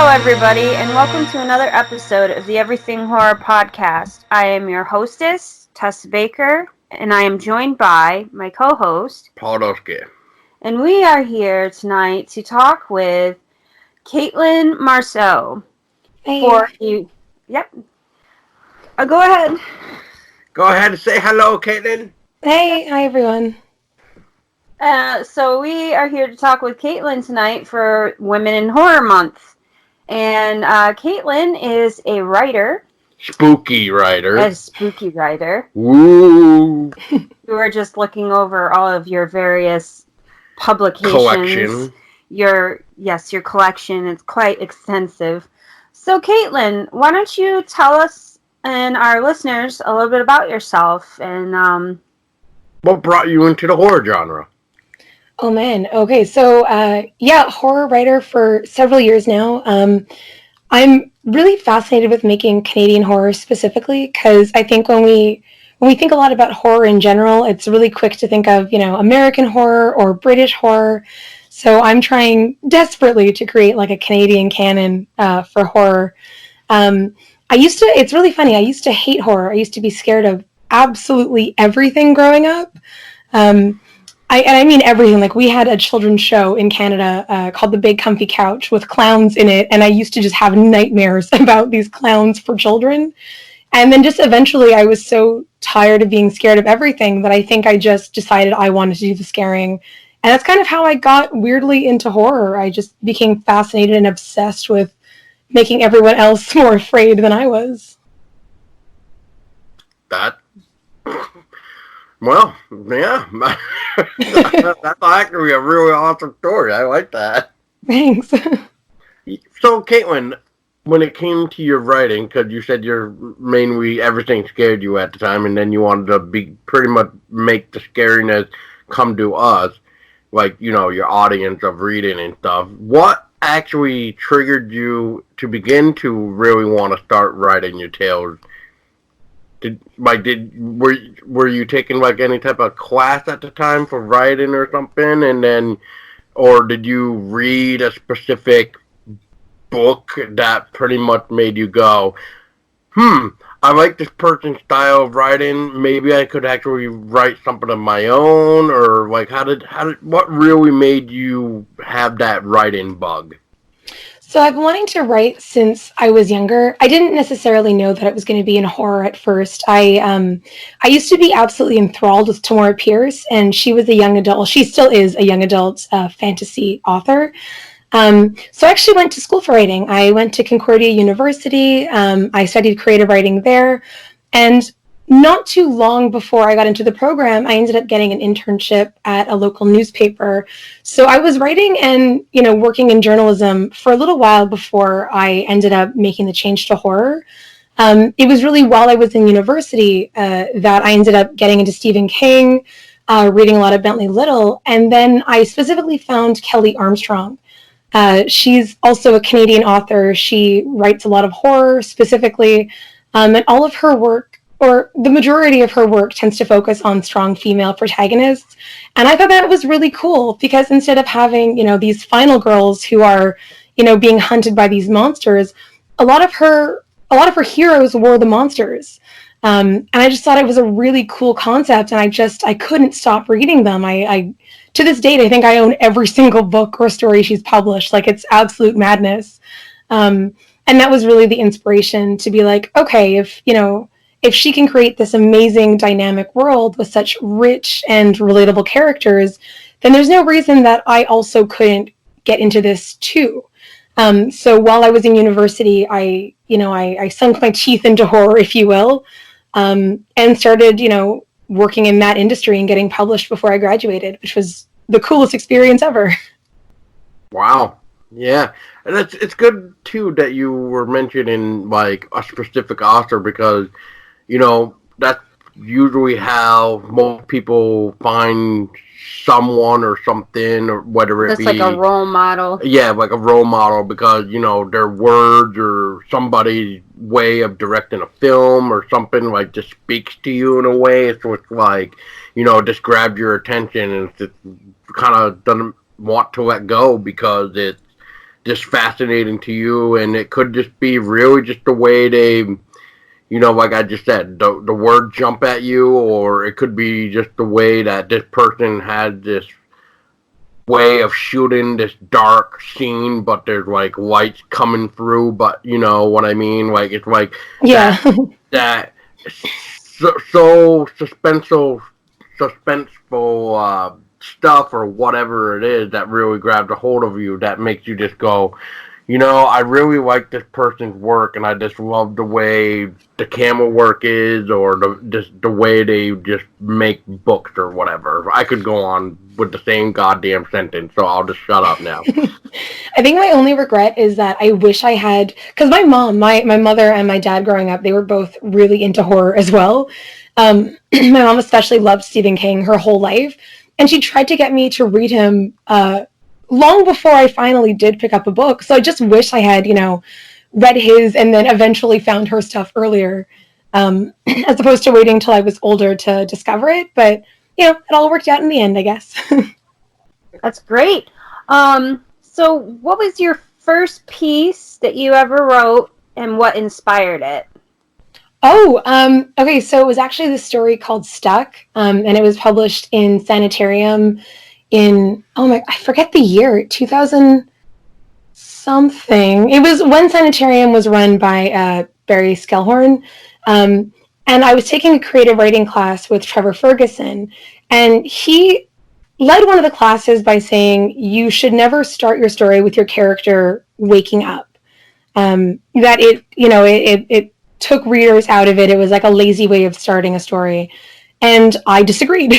everybody, and welcome to another episode of the Everything Horror Podcast. I am your hostess, Tess Baker, and I am joined by my co-host, Paul Doske. And we are here tonight to talk with Caitlin Marceau. Hey. For you. Yep. Go ahead. Go ahead and say hello, Caitlin. Hey, hi everyone. So we are here to talk with Caitlin tonight for Women in Horror Month. And Caitlin is a writer. Spooky writer. A spooky writer. Woo! We were just looking over all of your various publications. Collection. Your collection is quite extensive. So Caitlin, why don't you tell us and our listeners a little bit about yourself and what brought you into the horror genre? Oh man, okay, so horror writer for several years now. I'm really fascinated with making Canadian horror specifically because I think when we think a lot about horror in general, it's really quick to think of, American horror or British horror. So I'm trying desperately to create like a Canadian canon for horror. It's really funny. I used to hate horror. I used to be scared of absolutely everything growing up. I mean everything. Like we had a children's show in Canada called The Big Comfy Couch with clowns in it, and I used to just have nightmares about these clowns for children. And then just eventually I was so tired of being scared of everything that I think I just decided I wanted to do the scaring. And that's kind of how I got weirdly into horror. I just became fascinated and obsessed with making everyone else more afraid than I was. Well, yeah. That's actually a really awesome story. I like that. Thanks. So, Caitlin, when it came to your writing, because you said mainly everything scared you at the time, and then you wanted to pretty much make the scariness come to us, like, your audience of reading and stuff. What actually triggered you to begin to really want to start writing your tales? Were you taking like any type of class at the time for writing or something, or did you read a specific book that pretty much made you go, I like this person's style of writing, maybe I could actually write something of my own, or like what really made you have that writing bug? So I've been wanting to write since I was younger. I didn't necessarily know that it was going to be in horror at first. I used to be absolutely enthralled with Tamora Pierce, and she was a young adult. Well, she still is a young adult fantasy author. So I actually went to school for writing. I went to Concordia University. I studied creative writing there, and not too long before I got into the program, I ended up getting an internship at a local newspaper. So I was writing and, working in journalism for a little while before I ended up making the change to horror. It was really while I was in university that I ended up getting into Stephen King, reading a lot of Bentley Little, and then I specifically found Kelly Armstrong. She's also a Canadian author. She writes a lot of horror specifically, and all of her work, or the majority of her work, tends to focus on strong female protagonists. And I thought that was really cool because instead of having, these final girls who are, being hunted by these monsters, a lot of her heroes were the monsters. And I just thought it was a really cool concept, and I couldn't stop reading them. I to this date, I think I own every single book or story she's published. Like, it's absolute madness. And that was really the inspiration to be like, okay, if she can create this amazing dynamic world with such rich and relatable characters, then there's no reason that I also couldn't get into this too. So while I was in university, I sunk my teeth into horror, if you will, and started, working in that industry and getting published before I graduated, which was the coolest experience ever. Wow. Yeah. And it's good too that you were mentioning like a specific author because, that's usually how most people find someone or something, or whether it that's be like a role model. Yeah, like a role model because, their words or somebody's way of directing a film or something like just speaks to you in a way. It's like, just grabs your attention and it kind of doesn't want to let go because it's just fascinating to you, and it could just be really just the way they, like I just said, the word jump at you, or it could be just the way that this person had this way of shooting this dark scene, but there's like lights coming through, but you know what I mean? Like it's like Yeah. that so suspenseful stuff or whatever it is that really grabs a hold of you, that makes you just go, I really like this person's work, and I just love the way the camera work is, or the way they just make books or whatever. I could go on with the same goddamn sentence, so I'll just shut up now. I think my only regret is that I wish I had, because my mom, my mother and my dad growing up, they were both really into horror as well. My mom especially loved Stephen King her whole life, and she tried to get me to read him long before I finally did pick up a book. So I just wish I had, read his and then eventually found her stuff earlier, as opposed to waiting until I was older to discover it. But, it all worked out in the end, I guess. That's great. So what was your first piece that you ever wrote, and what inspired it? Oh, okay. So it was actually this story called Stuck, and it was published in Sanitarium in, I forget the year, 2000 something. It was when Sanitarium was run by Barry Skellhorn. And I was taking a creative writing class with Trevor Ferguson, and he led one of the classes by saying, you should never start your story with your character waking up. That it took readers out of it. It was like a lazy way of starting a story. And I disagreed.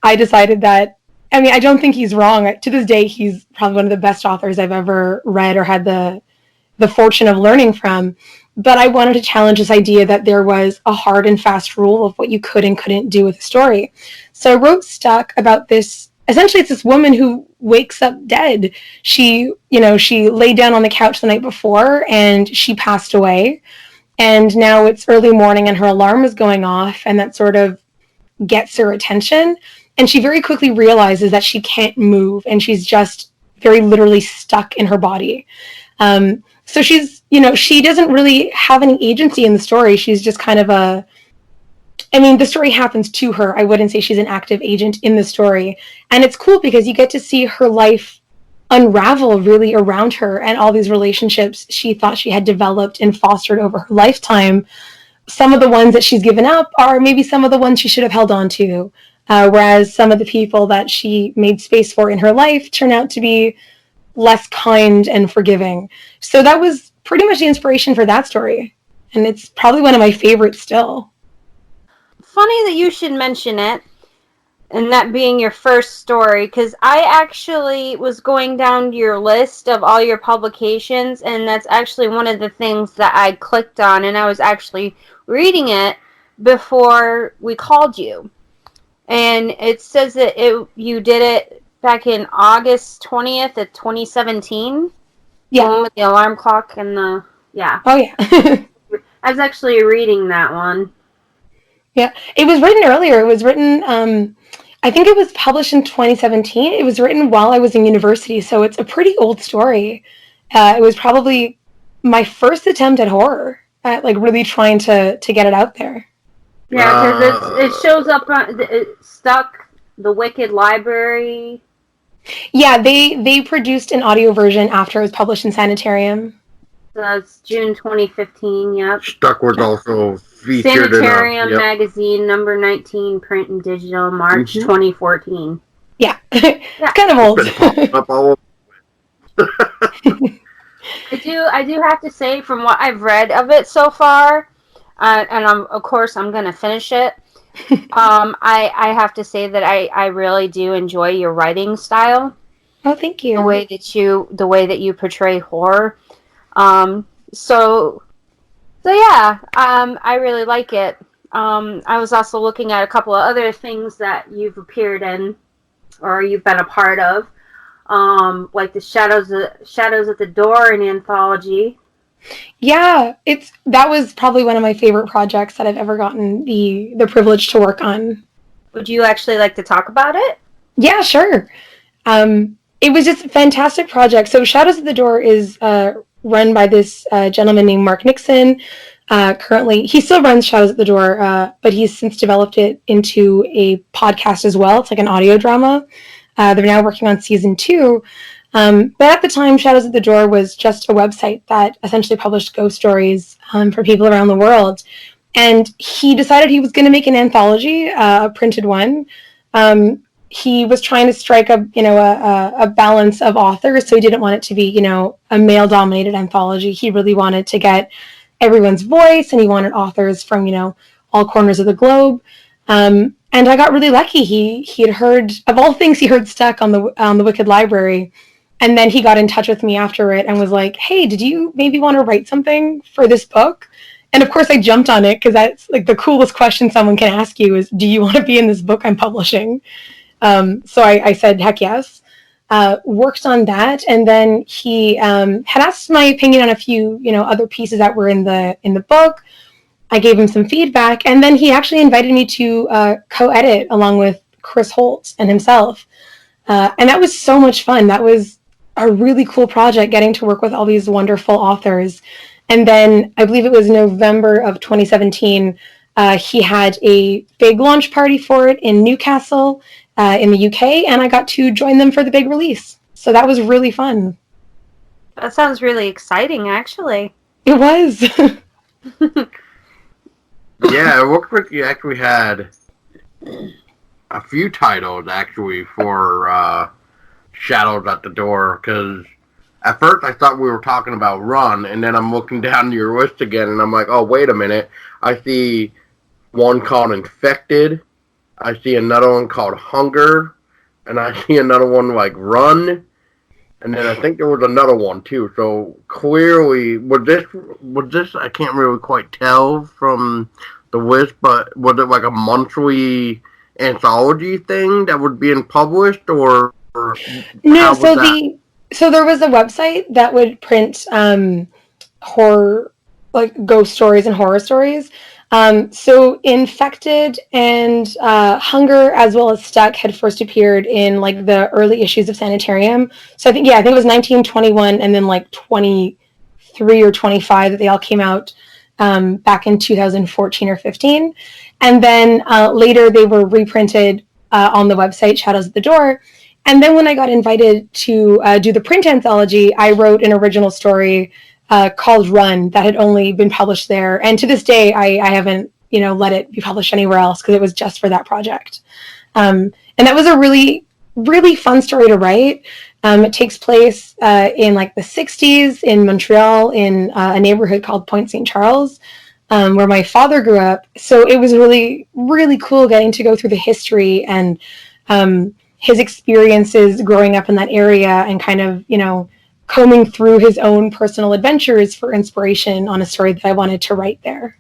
I decided that, I don't think he's wrong. To this day, he's probably one of the best authors I've ever read or had the fortune of learning from. But I wanted to challenge this idea that there was a hard and fast rule of what you could and couldn't do with a story. So I wrote Stuck about this. Essentially, it's this woman who wakes up dead. She laid down on the couch the night before and she passed away. And now it's early morning and her alarm is going off, and that sort of gets her attention. And she very quickly realizes that she can't move, and she's just very literally stuck in her body. So she's, she doesn't really have any agency in the story. She's just kind of the story happens to her. I wouldn't say she's an active agent in the story. And it's cool because you get to see her life unravel really around her, and all these relationships she thought she had developed and fostered over her lifetime. Some of the ones that she's given up are maybe some of the ones she should have held on to. Whereas some of the people that she made space for in her life turn out to be less kind and forgiving. So that was pretty much the inspiration for that story. And it's probably one of my favorites still. Funny that you should mention it, and that being your first story, because I actually was going down your list of all your publications, and that's actually one of the things that I clicked on, and I was actually reading it before we called you. And it says that you did it back in August 20th of 2017. Yeah. The one with the alarm clock and the, yeah. Oh, yeah. I was actually reading that one. Yeah. It was written earlier. It was written, I think it was published in 2017. It was written while I was in university, so it's a pretty old story. It was probably my first attempt at horror, at like really trying to get it out there. Yeah, because it shows up on Stuck, the Wicked Library. Yeah, they produced an audio version after it was published in Sanitarium. So it's June 2015, yep. Stuck was also featured Sanitarium in magazine, number 19, print and digital, March 2014. Yeah, it's kind of old. Up all I do have to say, from what I've read of it so far, and of course I'm going to finish it, I have to say that I really do enjoy your writing style. Oh, thank you. The way that you portray horror. So yeah, I really like it. I was also looking at a couple of other things that you've appeared in, or you've been a part of, like the Shadows at the Door, an anthology. Yeah, that was probably one of my favorite projects that I've ever gotten the privilege to work on. Would you actually like to talk about it? Yeah, sure. it was just a fantastic project. So Shadows at the Door is run by this gentleman named Mark Nixon. Currently, he still runs Shadows at the Door, but he's since developed it into a podcast as well. It's like an audio drama. They're now working on season 2. But at the time, Shadows at the Door was just a website that essentially published ghost stories for people around the world. And he decided he was going to make an anthology, a printed one. He was trying to strike a balance of authors, so he didn't want it to be, a male-dominated anthology. He really wanted to get everyone's voice, and he wanted authors from, all corners of the globe. And I got really lucky. He had heard, of all things, he heard Stuck on the Wicked Library, and then he got in touch with me after it and was like, "Hey, did you maybe want to write something for this book?" And of course, I jumped on it because that's like the coolest question someone can ask you is, "Do you want to be in this book I'm publishing?" So I said, "Heck yes." Worked on that, and then he had asked my opinion on a few, other pieces that were in the book. I gave him some feedback, and then he actually invited me to co-edit along with Chris Holt and himself, and that was so much fun. That was a really cool project, getting to work with all these wonderful authors. And then I believe it was November of 2017. He had a big launch party for it in Newcastle, in the UK, and I got to join them for the big release. So that was really fun. That sounds really exciting, actually. It was. Yeah, it looks like you actually had a few titles, actually, for Shadows at the Door, because at first I thought we were talking about Run, and then I'm looking down your list again, and I'm like, oh, wait a minute. I see one called Infected. I see another one called Hunger, and I see another one like Run, and then I think there was another one too. So clearly, was this? I can't really quite tell from the list, but was it like a monthly anthology thing that was being published, or no? So there was a website that would print horror, like ghost stories and horror stories. So Infected and Hunger, as well as Stuck, had first appeared in like the early issues of Sanitarium. So I think it was 1921 and then like 23 or 25 that they all came out back in 2014 or 15. And then later they were reprinted on the website Shadows at the Door. And then when I got invited to do the print anthology, I wrote an original story called Run that had only been published there. And to this day, I haven't, let it be published anywhere else because it was just for that project. And that was a really, really fun story to write. It takes place in like the 60s in Montreal in a neighborhood called Point St. Charles, where my father grew up. So it was really, really cool getting to go through the history and his experiences growing up in that area and kind of, combing through his own personal adventures for inspiration on a story that I wanted to write there.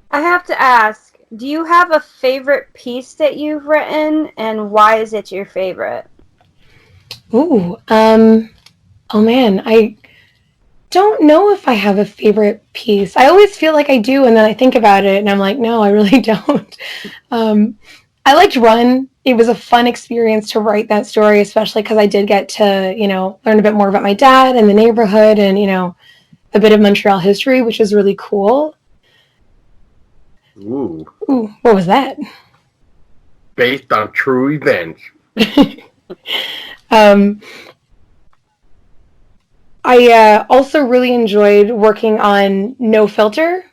I have to ask, do you have a favorite piece that you've written, and why is it your favorite? Ooh, oh man, I don't know if I have a favorite piece. I always feel like I do, and then I think about it, and I'm like, no, I really don't. I liked Run. It was a fun experience to write that story, especially because I did get to, learn a bit more about my dad and the neighborhood and, a bit of Montreal history, which was really cool. Ooh, what was that? Based on true events. I also really enjoyed working on No Filter,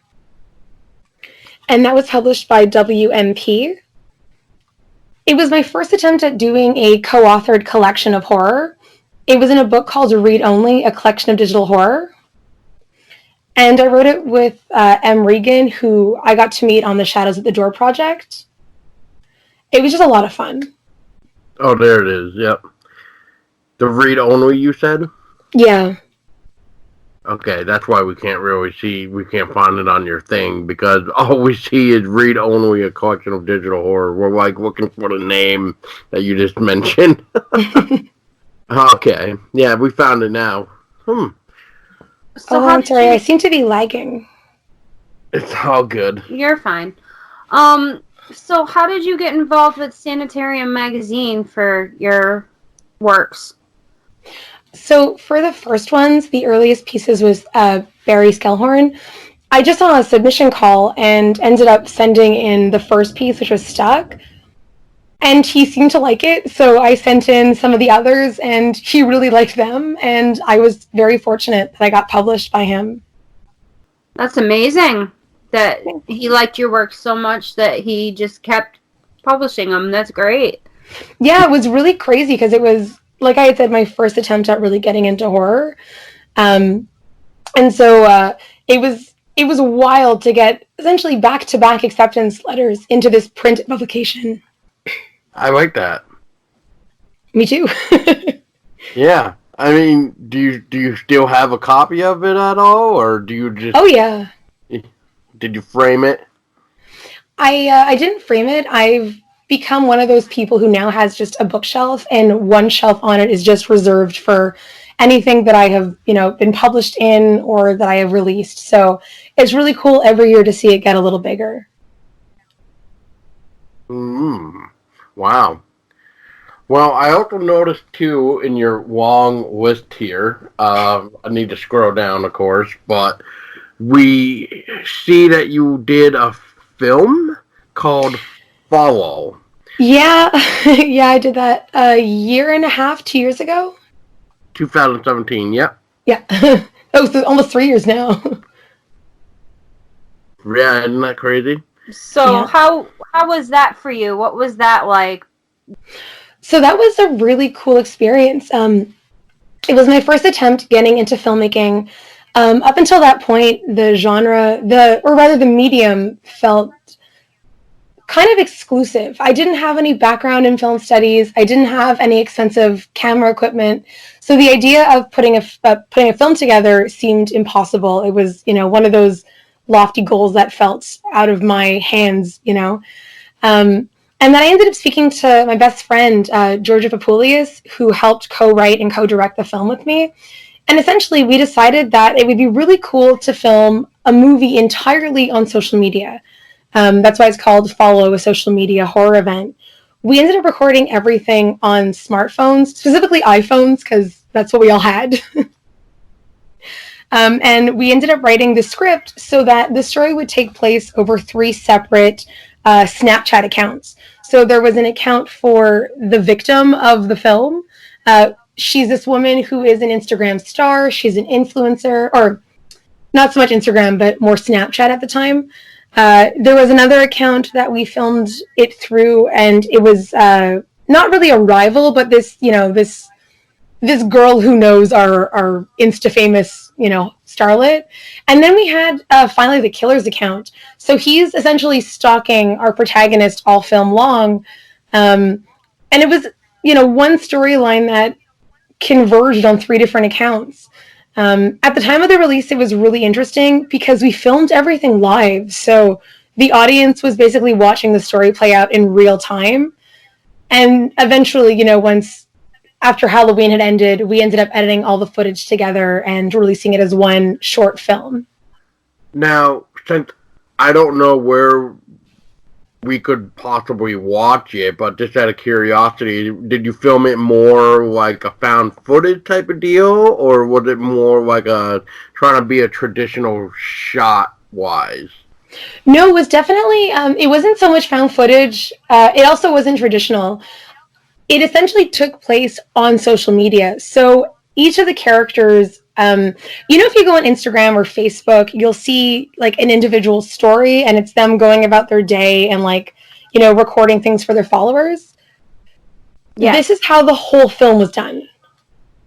and that was published by WMP. It was my first attempt at doing a co-authored collection of horror. It was in a book called Read Only, a collection of digital horror. And I wrote it with M. Regan, who I got to meet on the Shadows at the Door project. It was just a lot of fun. Oh, there it is, yep. The Read Only, you said? Yeah. Okay, that's why we can't find it on your thing, because all we see is Read Only, a collection of digital horror. We're like looking for the name that you just mentioned. Okay, yeah, we found it now. So I'm sorry, I seem to be lagging. It's all good. You're fine. So how did you get involved with Sanitarium magazine for your works? So for the first ones, the earliest pieces was Barry Skellhorn. I just saw a submission call and ended up sending in the first piece, which was Stuck. And he seemed to like it, so I sent in some of the others, and he really liked them, and I was very fortunate that I got published by him. That's amazing that he liked your work so much that he just kept publishing them. That's great. Yeah, it was really crazy because it was, like I had said, my first attempt at really getting into horror. And so it was wild to get essentially back-to-back acceptance letters into this print publication. I like that. Me too. Yeah. I mean, do you still have a copy of it at all, or do you just? Oh yeah. Did you frame it? I didn't frame it. I've become one of those people who now has just a bookshelf, and one shelf on it is just reserved for anything that I have, been published in or that I have released. So it's really cool every year to see it get a little bigger. Wow. Well, I also noticed too in your long list here. I need to scroll down, of course, but we see that you did a film called Follow. Yeah, yeah, I did that a year and a half, 2 years ago. 2017. Yep. Yeah, that was almost 3 years now. Yeah, isn't that crazy? So Yeah. how was that for you? What was that like? So that was a really cool experience. It was my first attempt getting into filmmaking. Up until that point, the genre, the medium felt kind of exclusive. I didn't have any background in film studies. I didn't have any extensive camera equipment. So the idea of putting a film together seemed impossible. It was, one of those lofty goals that felt out of my hands, and then I ended up speaking to my best friend, Georgia Papoulias, who helped co-write and co-direct the film with me. And essentially, we decided that it would be really cool to film a movie entirely on social media. That's why it's called Follow, a social media horror event. We ended up recording everything on smartphones, specifically iPhones, because that's what we all had. And we ended up writing the script so that the story would take place over 3 separate Snapchat accounts. So there was an account for the victim of the film. She's this woman who is an Instagram star. She's an influencer, or not so much Instagram, but more Snapchat at the time. There was another account that we filmed it through, and it was not really a rival, but this girl who knows our Insta famous, starlet. And then we had finally the killer's account. So he's essentially stalking our protagonist all film long. And it was, one storyline that converged on 3 different accounts. At the time of the release, it was really interesting because we filmed everything live. So the audience was basically watching the story play out in real time. And eventually, once after Halloween had ended, we ended up editing all the footage together and releasing it as one short film. Now, since I don't know where we could possibly watch it, but just out of curiosity, did you film it more like a found footage type of deal, or was it more like trying to be a traditional shot wise? No, it was definitely, it wasn't so much found footage. It also wasn't traditional. It essentially took place on social media. So each of the characters, if you go on Instagram or Facebook, you'll see like an individual story and it's them going about their day and recording things for their followers. Yeah. This is how the whole film was done.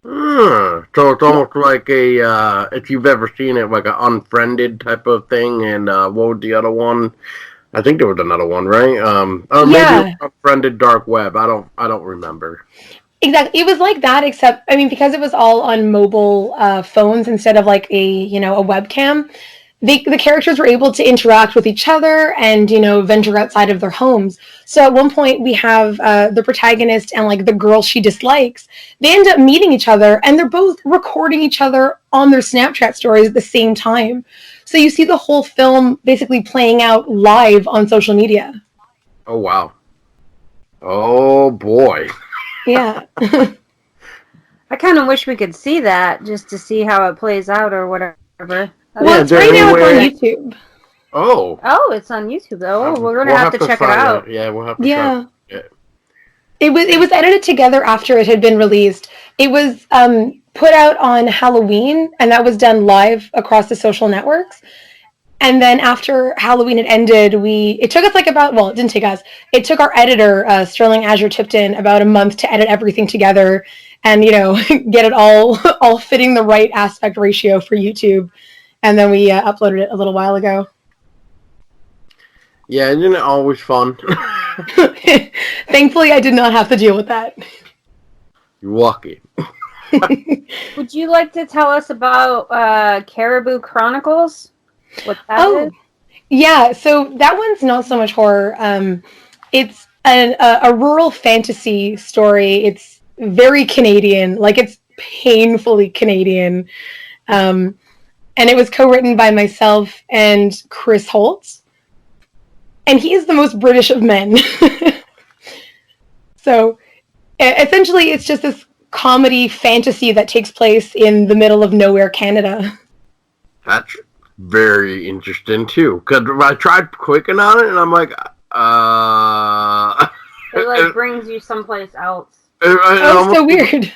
So it's almost like if you've ever seen it, like an Unfriended type of thing. And what was the other one? I think there was another one, right? Or maybe Unfriended Dark Web. I don't remember. Exactly. It was like that, except, because it was all on mobile phones instead of like a webcam, the characters were able to interact with each other and, venture outside of their homes. So at one point we have the protagonist and like the girl she dislikes. They end up meeting each other and they're both recording each other on their Snapchat stories at the same time. So you see the whole film basically playing out live on social media. Oh, wow. Oh, boy. Yeah. I kind of wish we could see that just to see how it plays out or whatever. Well, it's right now it's on YouTube. Oh. Oh, it's on YouTube. Oh, we're gonna We'll have to check it out. Yeah, we'll have to. Yeah. It. It was edited together after it had been released. It was put out on Halloween, and that was done live across the social networks. And then after Halloween had ended, it took us it didn't take us. It took our editor, Sterling Azure Tipton, about a month to edit everything together and, get it all fitting the right aspect ratio for YouTube. And then we uploaded it a little while ago. Yeah, isn't it always fun? Thankfully, I did not have to deal with that. You're lucky. Would you like to tell us about Caribou Chronicles? What that is? Yeah, so that one's not so much horror. It's a rural fantasy story. It's very Canadian, like it's painfully Canadian. And it was co-written by myself and Chris Holtz. And he is the most British of men. So essentially, it's just this comedy fantasy that takes place in the middle of nowhere, Canada. That's very interesting too, because I tried clicking on it and I'm like, It like brings you someplace else. Oh, so weird.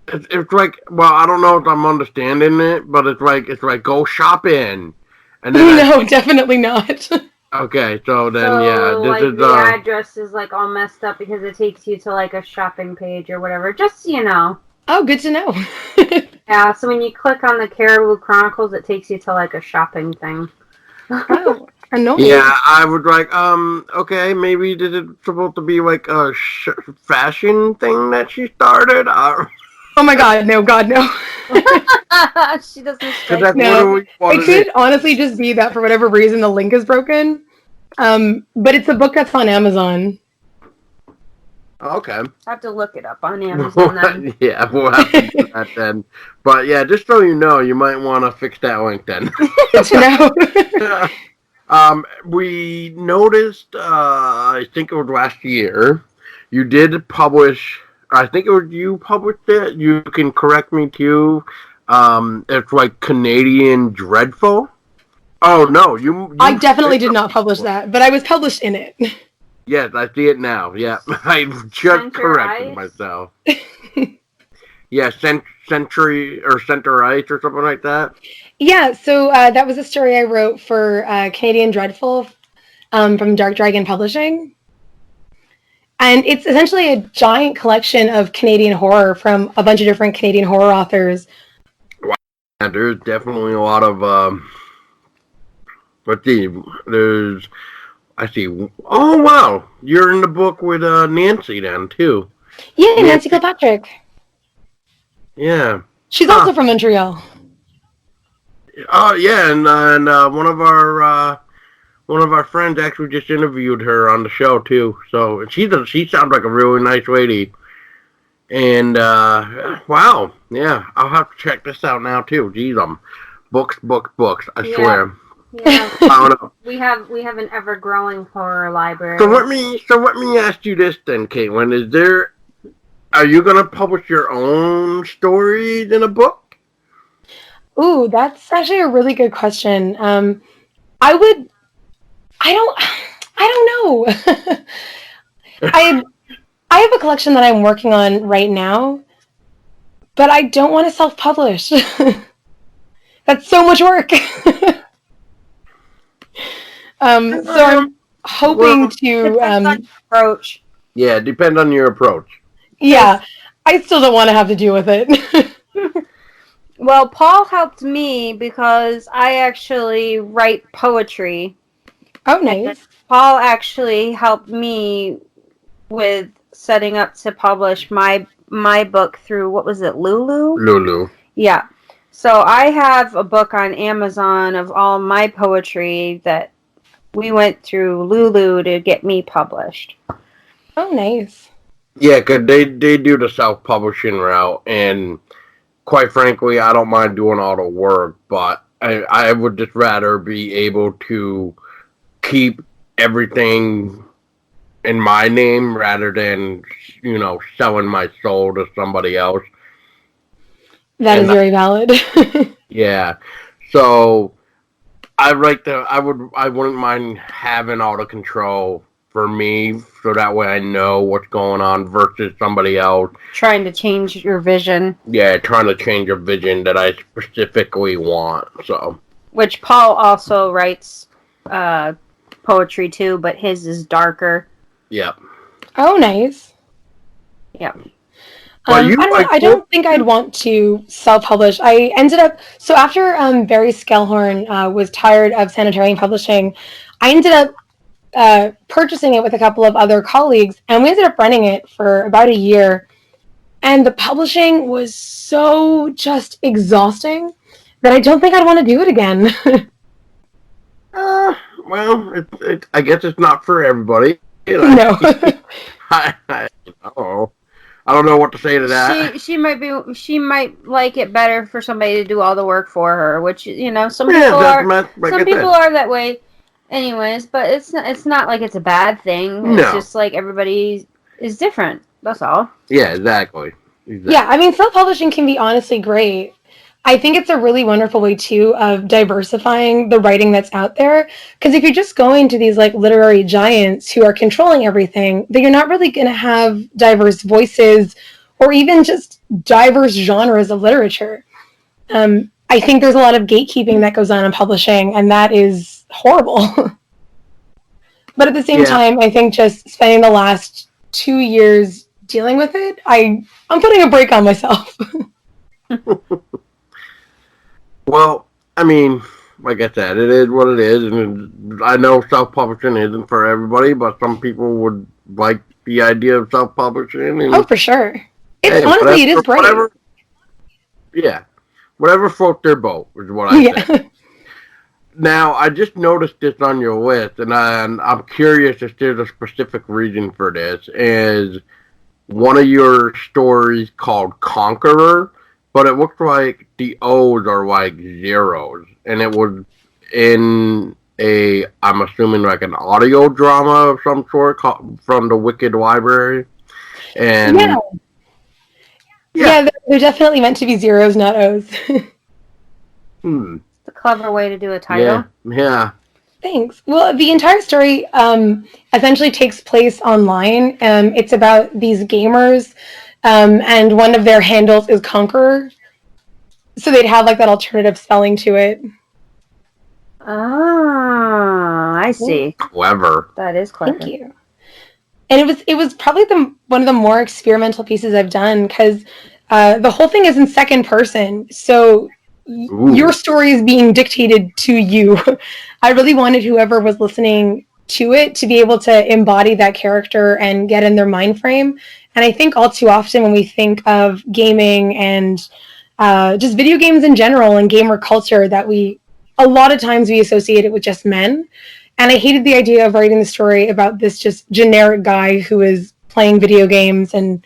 It's like, well, I don't know if I'm understanding it, but it's like go shopping, and then no, definitely not. Okay, so then this is the address is like all messed up because it takes you to like a shopping page or whatever. Just so you know. Oh, good to know. Yeah, so when you click on the Caribou Chronicles, it takes you to like a shopping thing. Oh, annoying. Yeah, I would like, okay, maybe this is supposed to be like a fashion thing that she started? Oh my god, no. She doesn't strike no. It could honestly just be that for whatever reason the link is broken. But it's a book that's on Amazon. Okay. I have to look it up on Amazon then. Yeah, we'll have to do that then. But yeah, just so you know, you might want to fix that link then. We noticed, I think it was last year, you did publish, I think it was you published it, you can correct me too, it's like Canadian Dreadful. Oh no, you I definitely did not publish that, but I was published in it. Yes, I see it now. Yeah, I just corrected myself. Yeah, Century or Center Ice or something like that. Yeah, so that was a story I wrote for Canadian Dreadful from Dark Dragon Publishing. And it's essentially a giant collection of Canadian horror from a bunch of different Canadian horror authors. Wow. Yeah, there's definitely a lot of, let's see, I see. Oh, wow. You're in the book with Nancy then, too. Yeah, Nancy Kilpatrick. Yeah. She's also from Montreal. Oh, yeah, and one of our friends actually just interviewed her on the show, too. So she sounds like a really nice lady. And, wow. Yeah, I'll have to check this out now, too. Jeez, books, I swear. Yeah, we have an ever-growing horror library. So let me ask you this then, Caitlin. Are you gonna publish your own stories in a book? Ooh, that's actually a really good question. I don't know. I have a collection that I'm working on right now, but I don't want to self-publish. That's so much work. So I'm hoping to approach. Yeah, depend on your approach. Yeah, I still don't want to have to deal with it. Well, Paul helped me because I actually write poetry. Oh, nice. Paul actually helped me with setting up to publish my book through, what was it, Lulu? Lulu. Yeah. So I have a book on Amazon of all my poetry that we went through Lulu to get me published. Oh, nice. Yeah, because they do the self-publishing route, and quite frankly, I don't mind doing all the work, but I would just rather be able to keep everything in my name rather than, selling my soul to somebody else. That is very valid. Yeah. So I wouldn't mind having auto control for me, so that way I know what's going on versus somebody else trying to change your vision. Yeah, trying to change a vision that I specifically want. So, which Paul also writes poetry too, but his is darker. Yep. Oh, nice. Yep. I don't think I'd want to self-publish. I ended up so after Barry Skellhorn was tired of Sanitarium Publishing, I ended up purchasing it with a couple of other colleagues, and we ended up running it for about a year. And the publishing was so just exhausting that I don't think I'd want to do it again. Well, I guess it's not for everybody. No. I don't know what to say to that. She might like it better for somebody to do all the work for her, which some people are that way, anyways. But it's not like it's a bad thing. No. It's just like everybody is different. That's all. Yeah, exactly. Yeah, I mean, self-publishing can be honestly great. I think it's a really wonderful way, too, of diversifying the writing that's out there. Because if you're just going to these, like, literary giants who are controlling everything, then you're not really going to have diverse voices or even just diverse genres of literature. I think there's a lot of gatekeeping that goes on in publishing, and that is horrible. But at the same time, I think just spending the last 2 years dealing with it, I'm putting a break on myself. Well, I mean, like I said, it is what it is, and I know self-publishing isn't for everybody, but some people would like the idea of self-publishing. Oh, for sure. Honestly, it is great. Whatever floats their boat is what I say. Now, I just noticed this on your list, and I'm curious if there's a specific reason for this. Is one of your stories called Conqueror? But it looks like the O's are like zeros. And it was in I'm assuming like an audio drama of some sort from the Wicked Library. And yeah, they're definitely meant to be zeros, not O's. It's a clever way to do a title. Yeah. Thanks. Well, the entire story essentially takes place online. It's about these gamers. And one of their handles is Conqueror. So they'd have like that alternative spelling to it. Ah, I see. Clever. That is clever. Thank you. And it was probably one of the more experimental pieces I've done because the whole thing is in second person. So your story is being dictated to you. I really wanted whoever was listening to it to be able to embody that character and get in their mind frame. And I think all too often when we think of gaming and just video games in general and gamer culture, that a lot of times we associate it with just men. And I hated the idea of writing the story about this just generic guy who is playing video games and,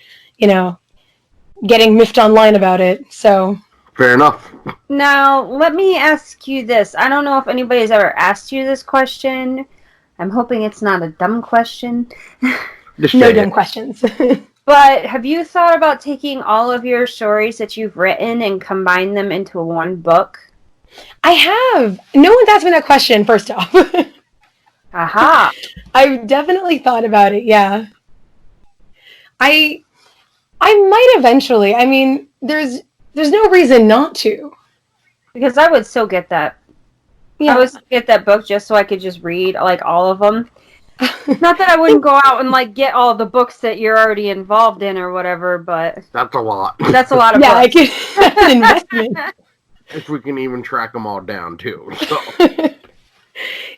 getting miffed online about it. So fair enough. Now, let me ask you this. I don't know if anybody's ever asked you this question. I'm hoping it's not a dumb question. No dumb questions. But have you thought about taking all of your stories that you've written and combine them into one book? I have. No one's asked me that question, first off. Aha. I've definitely thought about it, yeah. I might eventually. I mean, there's no reason not to. Because I would still get that. Yeah. I would get that book just so I could just read, like, all of them. Not that I wouldn't go out and, like, get all the books that you're already involved in or whatever, but... That's a lot. That's a lot of books. That's an investment. If we can even track them all down, too. So.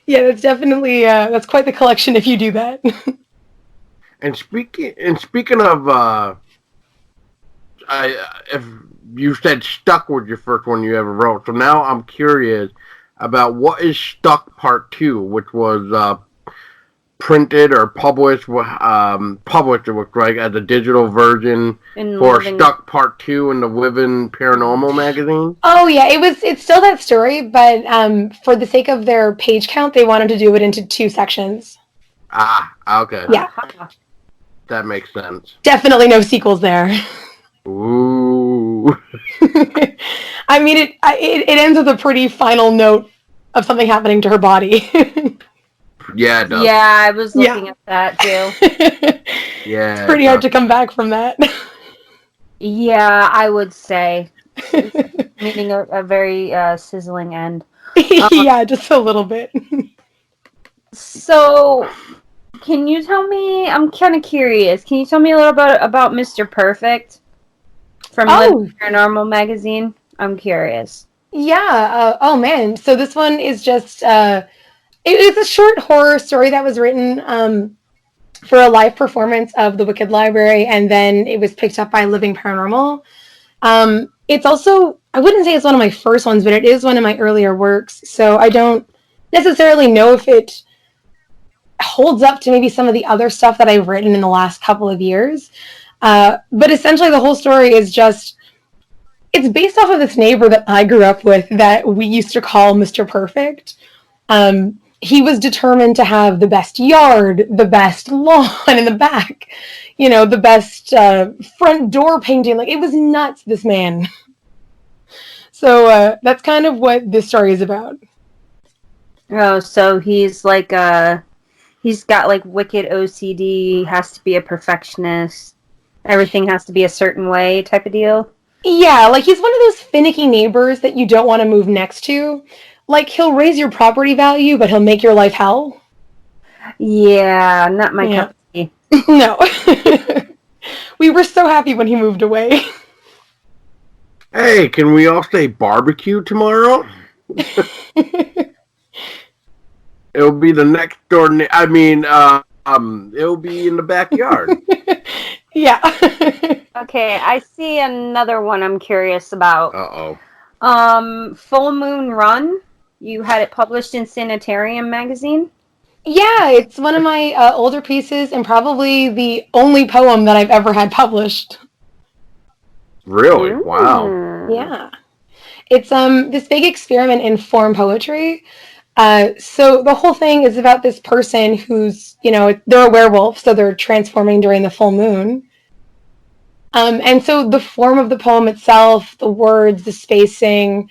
Yeah, that's definitely... that's quite the collection if you do that. And speaking of... if you said Stuck was your first one you ever wrote, so now I'm curious about what is Stuck Part 2, which was printed or published, it looks like, as a digital version for Stuck Part 2 in the Living Paranormal magazine. Oh yeah, it's still that story, but for the sake of their page count, they wanted to do it into 2 sections. Ah, okay. Yeah. That makes sense. Definitely no sequels there. Ooh. Ooh. I mean, it ends with a pretty final note of something happening to her body. Yeah, it does. Yeah, I was looking at that too. Yeah. It's pretty hard to come back from that. Yeah, I would say. Meaning a very sizzling end. Yeah, just a little bit. So, can you tell me? I'm kind of curious. Can you tell me a little bit about Mr. Perfect from Living Paranormal magazine? I'm curious. Yeah. Oh man. So this one is just it's a short horror story that was written for a live performance of The Wicked Library, and then it was picked up by Living Paranormal. It's also, I wouldn't say it's one of my first ones, but it is one of my earlier works. So I don't necessarily know if it holds up to maybe some of the other stuff that I've written in the last couple of years. But essentially the whole story is just, it's based off of this neighbor that I grew up with that we used to call Mr. Perfect. He was determined to have the best yard, the best lawn in the back, the best front door painting. Like, it was nuts, this man. So that's kind of what this story is about. Oh, so he's like he's got like wicked OCD, has to be a perfectionist. Everything has to be a certain way type of deal. Yeah, like he's one of those finicky neighbors that you don't want to move next to. Like, he'll raise your property value, but he'll make your life hell. Yeah, not my cup of tea. No. We were so happy when he moved away. Hey, can we all say barbecue tomorrow? It'll be the next door. It'll be in the backyard. Yeah. Okay, I see another one I'm curious about. Full Moon Run. You had it published in Sanitarium magazine? Yeah, it's one of my older pieces and probably the only poem that I've ever had published. Really? Wow. Yeah. It's this big experiment in form poetry. So the whole thing is about this person who's, they're a werewolf, so they're transforming during the full moon. And so the form of the poem itself, the words, the spacing,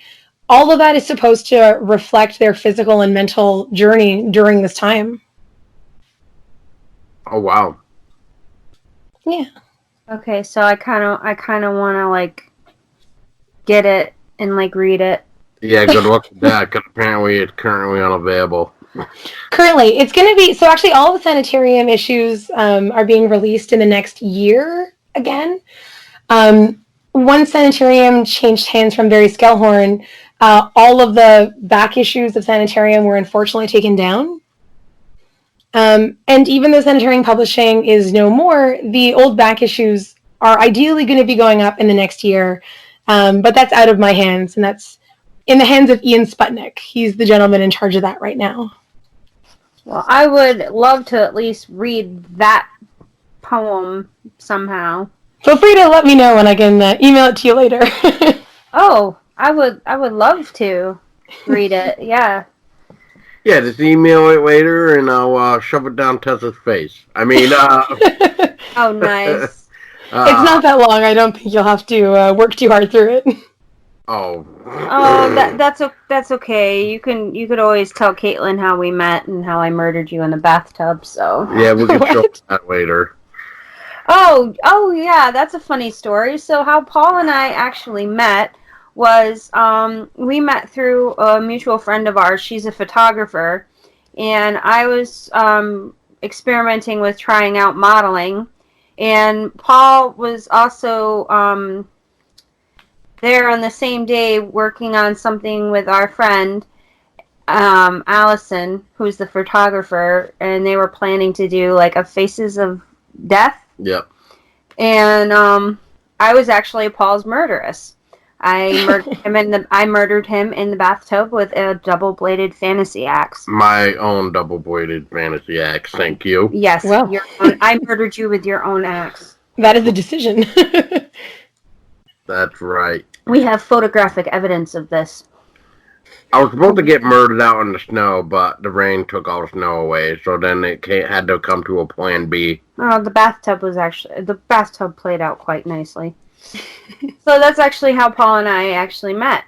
all of that is supposed to reflect their physical and mental journey during this time. Oh, wow. Yeah. Okay, so I kind of want to like get it and like read it. Yeah, good luck with that, because apparently it's currently unavailable. Currently, it's going to be, so actually all the Sanitarium issues are being released in the next year again. One Sanitarium changed hands from Barry Skellhorn. All of the back issues of Sanitarium were unfortunately taken down. And even though Sanitarium Publishing is no more, the old back issues are ideally going to be going up in the next year. But that's out of my hands, and that's in the hands of Ian Sputnik. He's the gentleman in charge of that right now. Well, I would love to at least read that poem somehow. Feel free to let me know and I can email it to you later. Oh, I would love to read it. Yeah. Yeah, just email it later and I'll shove it down Tessa's face. I mean, Oh, nice. It's not that long. I don't think you'll have to work too hard through it. Oh. Oh, that's okay. You could always tell Caitlin how we met and how I murdered you in the bathtub. So yeah, we can show that later. Oh yeah, that's a funny story. So how Paul and I actually met was we met through a mutual friend of ours. She's a photographer, and I was experimenting with trying out modeling, and Paul was also there on the same day working on something with our friend Allison, who's the photographer, and they were planning to do like a Faces of Death. Yep. And I was actually Paul's murderess. I murdered him in the bathtub with a double-bladed fantasy axe. My own double-bladed fantasy axe. Thank you. Yes. Well. I murdered you with your own axe. That is a decision. That's right. We have photographic evidence of this. I was supposed to get murdered out in the snow, but the rain took all the snow away, so then it had to come to a plan B. Oh, the bathtub played out quite nicely. So that's actually how Paul and I actually met.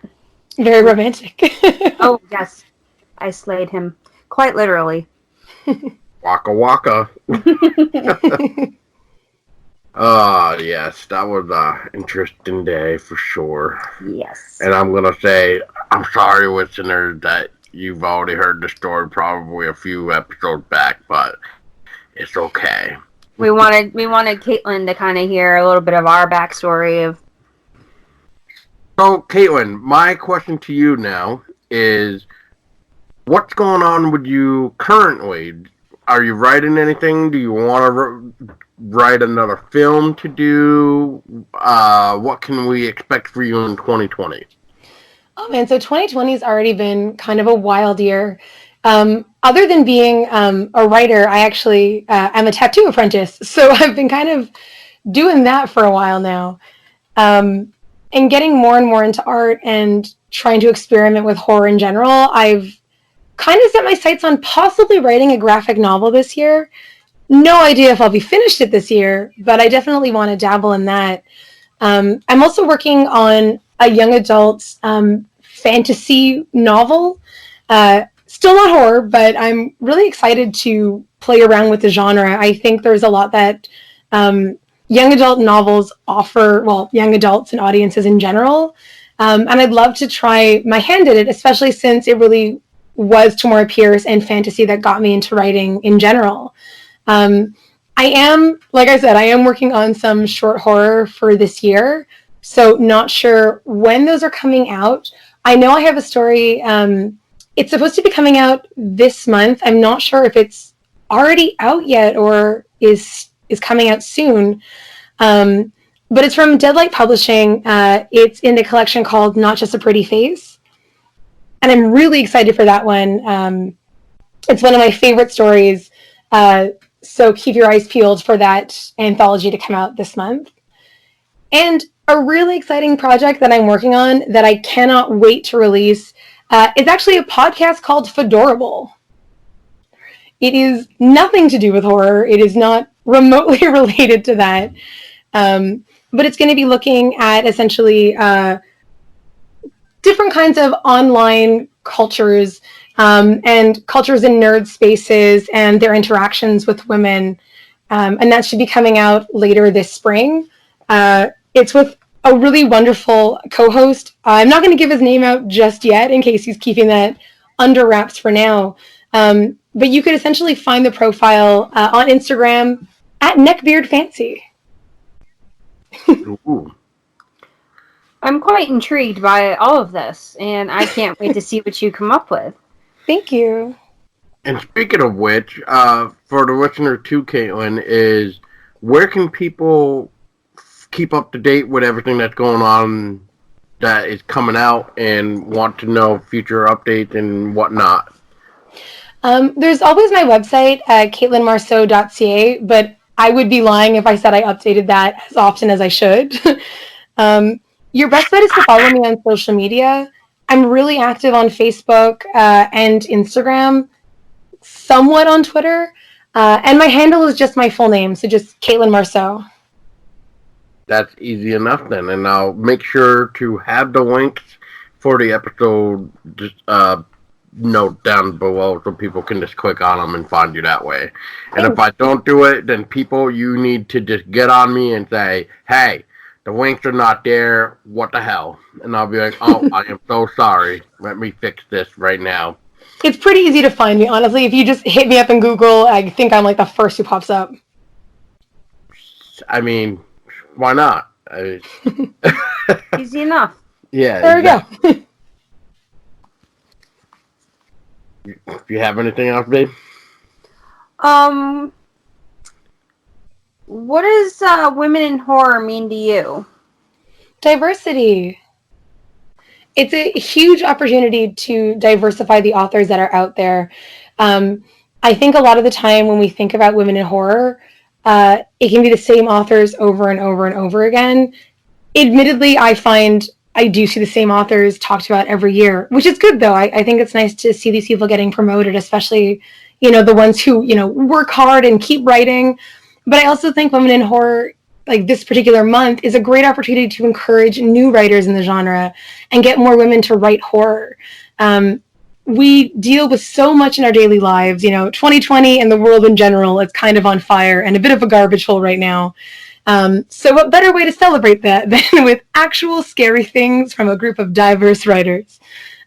Very romantic. Oh, yes. I slayed him. Quite literally. Waka waka. Yes, that was an interesting day for sure. Yes. And I'm going to say, I'm sorry, listeners, that you've already heard the story probably a few episodes back, but it's okay. We wanted Caitlin to kind of hear a little bit of our backstory of. So, Caitlin, my question to you now is, what's going on with you currently? Are you writing anything? Do you want to write another film to do? What can we expect for you in 2020? Oh man, so 2020 has already been kind of a wild year. Other than being a writer, I actually am a tattoo apprentice. So I've been kind of doing that for a while now. And getting more and more into art and trying to experiment with horror in general, I've kind of set my sights on possibly writing a graphic novel this year. No idea if I'll be finished it this year, but I definitely want to dabble in that. I'm also working on a young adult fantasy novel. Still not horror, but I'm really excited to play around with the genre. I think there's a lot that young adult novels offer, well, young adults and audiences in general. And I'd love to try my hand at it, especially since it really was Tamora Pierce and fantasy that got me into writing in general. I am, like I said, I am working on some short horror for this year, so not sure when those are coming out. I know I have a story. It's supposed to be coming out this month. I'm not sure if it's already out yet or is coming out soon. But it's from Deadlight Publishing. It's in the collection called Not Just a Pretty Face. And I'm really excited for that one. It's one of my favorite stories. So keep your eyes peeled for that anthology to come out this month. And a really exciting project that I'm working on that I cannot wait to release is actually a podcast called Fedorable. It is nothing to do with horror. It is not remotely related to that. But it's going to be looking at essentially different kinds of online cultures and cultures in nerd spaces and their interactions with women. And that should be coming out later this spring. It's with a really wonderful co-host. I'm not going to give his name out just yet in case he's keeping that under wraps for now. But you could essentially find the profile on Instagram at neckbeardfancy. Ooh. I'm quite intrigued by all of this, and I can't wait to see what you come up with. Thank you. And speaking of which, for the listener too, Caitlin, is where can people keep up to date with everything that's going on that is coming out and want to know future updates and whatnot? There's always my website, caitlinmarceau.ca, but I would be lying if I said I updated that as often as I should. Your best bet is to follow me on social media. I'm really active on Facebook and Instagram, somewhat on Twitter, and my handle is just my full name, so just Caitlin Marceau. That's easy enough then, and I'll make sure to have the links for the episode note down below so people can just click on them and find you that way. And if I don't do it, then people, you need to just get on me and say, hey, the links are not there, what the hell? And I'll be like, oh, I am so sorry. Let me fix this right now. It's pretty easy to find me, honestly. If you just hit me up in Google, I think I'm like the first who pops up. I mean, why not? Easy enough. Yeah. There we go. Do you have anything else, babe? What does women in horror mean to you? Diversity. It's a huge opportunity to diversify the authors that are out there. I think a lot of the time when we think about women in horror, it can be the same authors over and over and over again. Admittedly, I find I do see the same authors talked about every year, which is good though. I think it's nice to see these people getting promoted, especially, the ones who, work hard and keep writing. But I also think women in horror like this particular month is a great opportunity to encourage new writers in the genre and get more women to write horror. We deal with so much in our daily lives. 2020 and the world in general, it's kind of on fire and a bit of a garbage hole right now. So what better way to celebrate that than with actual scary things from a group of diverse writers?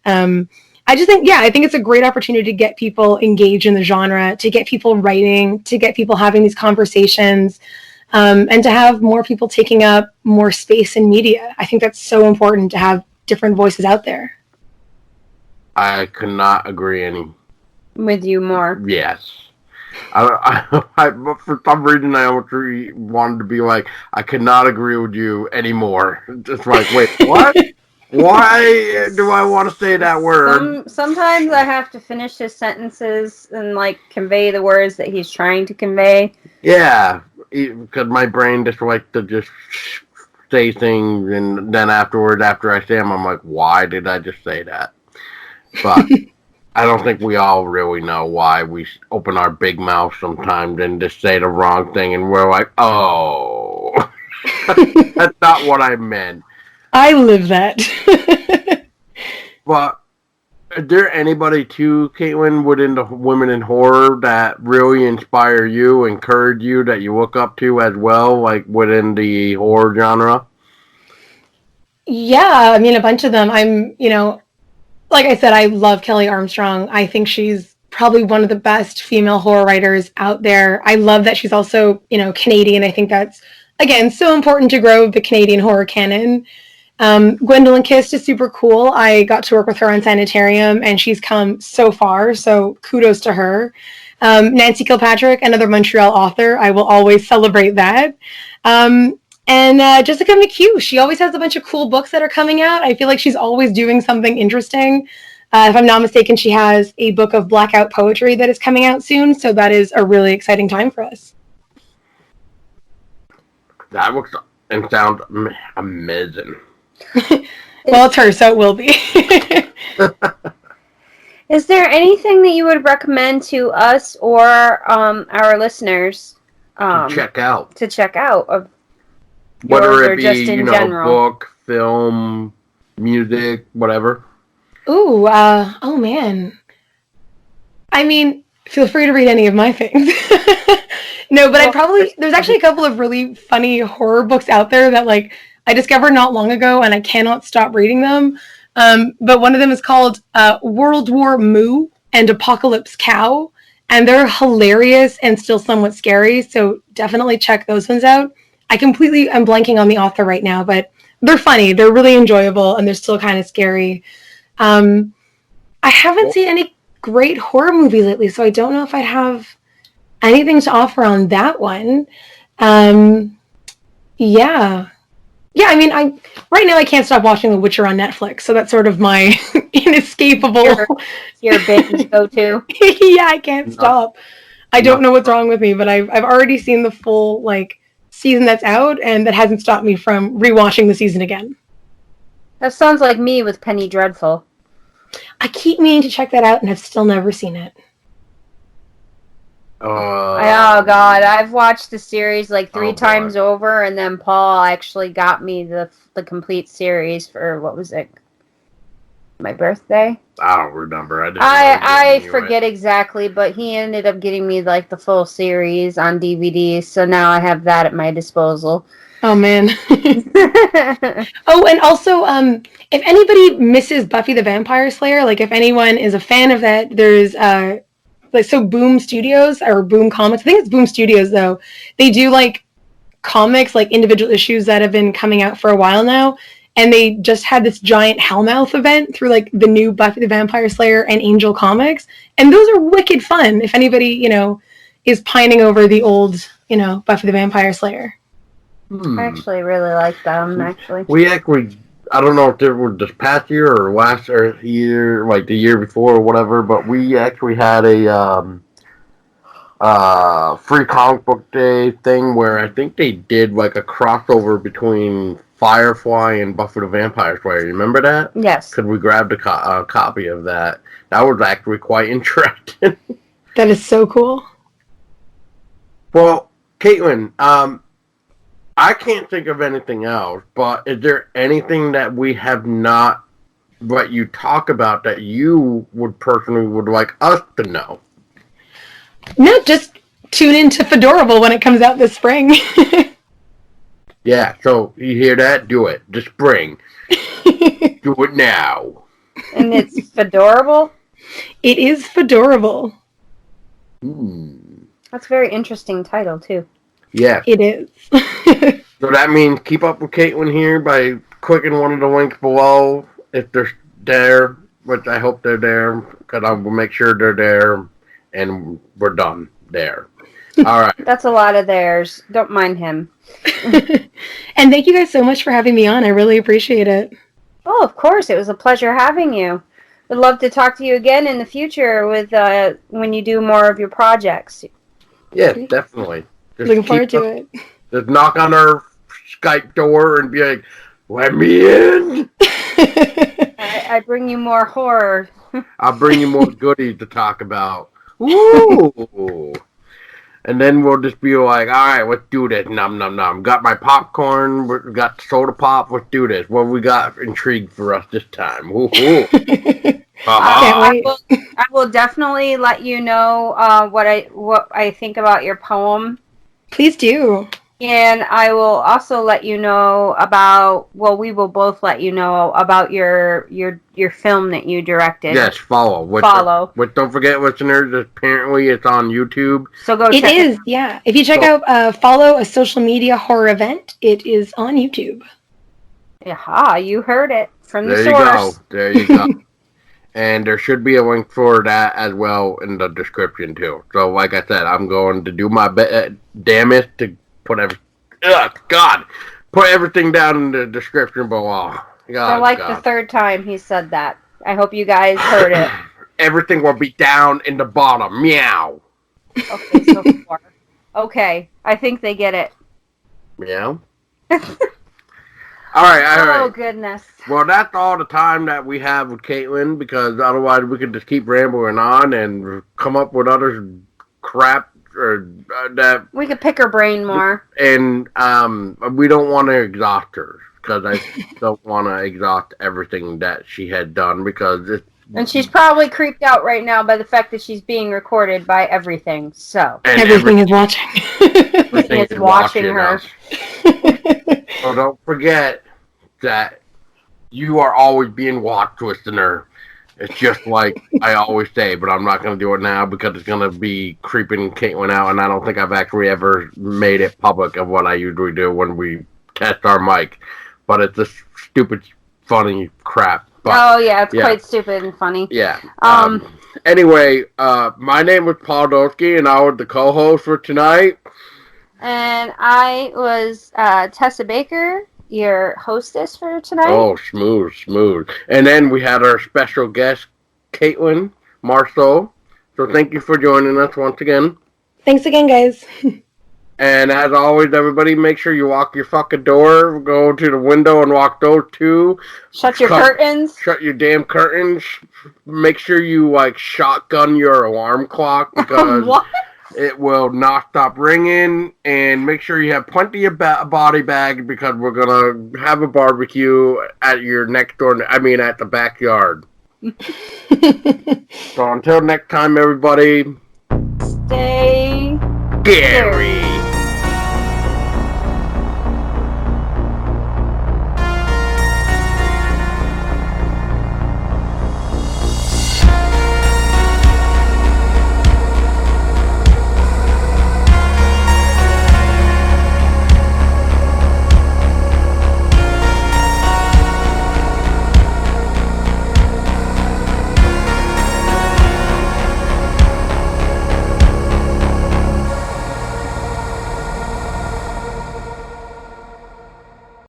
I think it's a great opportunity to get people engaged in the genre, to get people writing, to get people having these conversations, and to have more people taking up more space in media. I think that's so important to have different voices out there. I could not agree any with you more. Yes. For some reason, I almost wanted to be like, I could not agree with you anymore. Just like, wait, what? Why do I want to say that word? Sometimes I have to finish his sentences and like convey the words that he's trying to convey. Yeah, because my brain just likes to just say things, and then afterwards, after I say them, I'm like, why did I just say that? But I don't think we all really know why we open our big mouth sometimes and just say the wrong thing, and we're like, oh, that's not what I meant. I live that. But is there anybody too, Caitlin, within the women in horror that really inspire you, encourage you, that you look up to as well, like within the horror genre? Yeah, I mean, a bunch of them. Like I said, I love Kelly Armstrong. I think she's probably one of the best female horror writers out there. I love that she's also, Canadian. I think that's, again, so important to grow the Canadian horror canon. Gwendolyn Kist is super cool. I got to work with her on Sanitarium, and she's come so far, so kudos to her. Nancy Kilpatrick, another Montreal author. I will always celebrate that. And Jessica McHugh, she always has a bunch of cool books that are coming out. I feel like she's always doing something interesting. If I'm not mistaken, she has a book of blackout poetry that is coming out soon, so that is a really exciting time for us. That looks and sounds amazing. Well, it's her, so it will be. Is there anything that you would recommend to us or our listeners to check out? Of whether it be, just in general? Book, film, music, whatever. Ooh, oh man. I mean, feel free to read any of my things. No, but there's actually a couple of really funny horror books out there that I discovered not long ago, and I cannot stop reading them. But one of them is called World War Moo and Apocalypse Cow, and they're hilarious and still somewhat scary, so definitely check those ones out. I'm blanking on the author right now, but they're funny. They're really enjoyable, and they're still kind of scary. I haven't seen any great horror movie lately, so I don't know if I'd have anything to offer on that one. Yeah. I mean, right now I can't stop watching The Witcher on Netflix, so that's sort of my inescapable. Your binge go-to. Yeah, I can't stop. I don't know what's wrong with me, but I've already seen the full season that's out, and that hasn't stopped me from rewatching the season again. That sounds like me with Penny Dreadful. I keep meaning to check that out, and I've still never seen it. Oh God, I've watched the series 3 times over, and then Paul actually got me the complete series for, what was it? My birthday? I don't remember. I forget exactly, but he ended up getting me the full series on DVD, so now I have that at my disposal. Oh man. Oh, and also, if anybody misses Buffy the Vampire Slayer, if anyone is a fan of that, there's Boom Studios or Boom Comics. I think it's Boom Studios though. They do comics, individual issues that have been coming out for a while now. And they just had this giant Hellmouth event through the new Buffy the Vampire Slayer and Angel comics. And those are wicked fun if anybody, is pining over the old, Buffy the Vampire Slayer. I actually really like them, actually. We actually, I don't know if it was this past year or last year, the year before or whatever, but we actually had a free comic book day thing where I think they did a crossover between Firefly and Buffy the Vampire Slayer. You remember that? Yes. Could we grab a copy of that? That was actually quite interesting. That is so cool. Well, Caitlin, I can't think of anything else, but is there anything that we have not, what you talk about that you would personally would like us to know? No, just tune into Fedorable when it comes out this spring. Yeah, so you hear that? Do it. The spring. Do it now. And it's Fedorable? It is Fedorable. That's a very interesting title, too. Yeah. It is. So that means keep up with Caitlin here by clicking one of the links below if they're there, which I hope they're there, because I will make sure they're there, and we're done there. All right. That's a lot of theirs. Don't mind him. And thank you guys so much for having me on. I really appreciate it. Oh, of course. It was a pleasure having you. Would love to talk to you again in the future with when you do more of your projects. Yeah, definitely. Just Looking forward to it. Just knock on our Skype door and be like, let me in. I bring you more horror. I'll bring you more goodies to talk about. Ooh. And then we'll just be like, all right, let's do this. Nom, nom, nom. Got my popcorn. We got soda pop. Let's do this. What we got intrigued for us this time? Ooh, ooh. Can't wait. I will definitely let you know what I think about your poem. Please do. And I will also let you know about, well, we will both let you know about your film that you directed. Yes, follow. Don't forget, listeners, apparently it's on YouTube. So go It check is, it out. yeah. If you check out Follow a Social Media Horror Event, it is on YouTube. Aha, you heard it from the source. source. There you go. And there should be a link for that as well in the description, too. So, like I said, I'm going to do my damnest to put everything down in the description below. The third time he said that. I hope you guys heard it. Everything will be down in the bottom. Meow. Okay, so far. Okay, I think they get it. Meow. All right. Oh, goodness. Well, that's all the time that we have with Caitlin, because otherwise we could just keep rambling on and come up with other crap or that we could pick her brain more. And we don't want to exhaust her, because I don't want to exhaust everything that she had done, because and she's probably creeped out right now by the fact that she's being recorded by everything. So everything is watching. Everything is watching her. So don't forget that you are always being watched, listener. It's just like I always say, but I'm not going to do it now because it's going to be creeping Caitlin out, and I don't think I've actually ever made it public of what I usually do when we test our mic. But it's this stupid, funny crap. But, it's quite stupid and funny. Yeah. Anyway, my name was Paul Dolsky, and I was the co-host for tonight. And I was Tessa Baker, your hostess for tonight. Oh, smooth. And then we had our special guest, Caitlin Marceau. So thank you for joining us once again. Thanks again, guys. And as always, everybody, make sure you lock your fucking door, go to the window and lock those two. Shut your curtains. Shut your damn curtains. Make sure you, shotgun your alarm clock, because what? It will not stop ringing. And make sure you have plenty of body bags, because we're going to have a barbecue at your next door, at the backyard. So until next time, everybody, stay scary.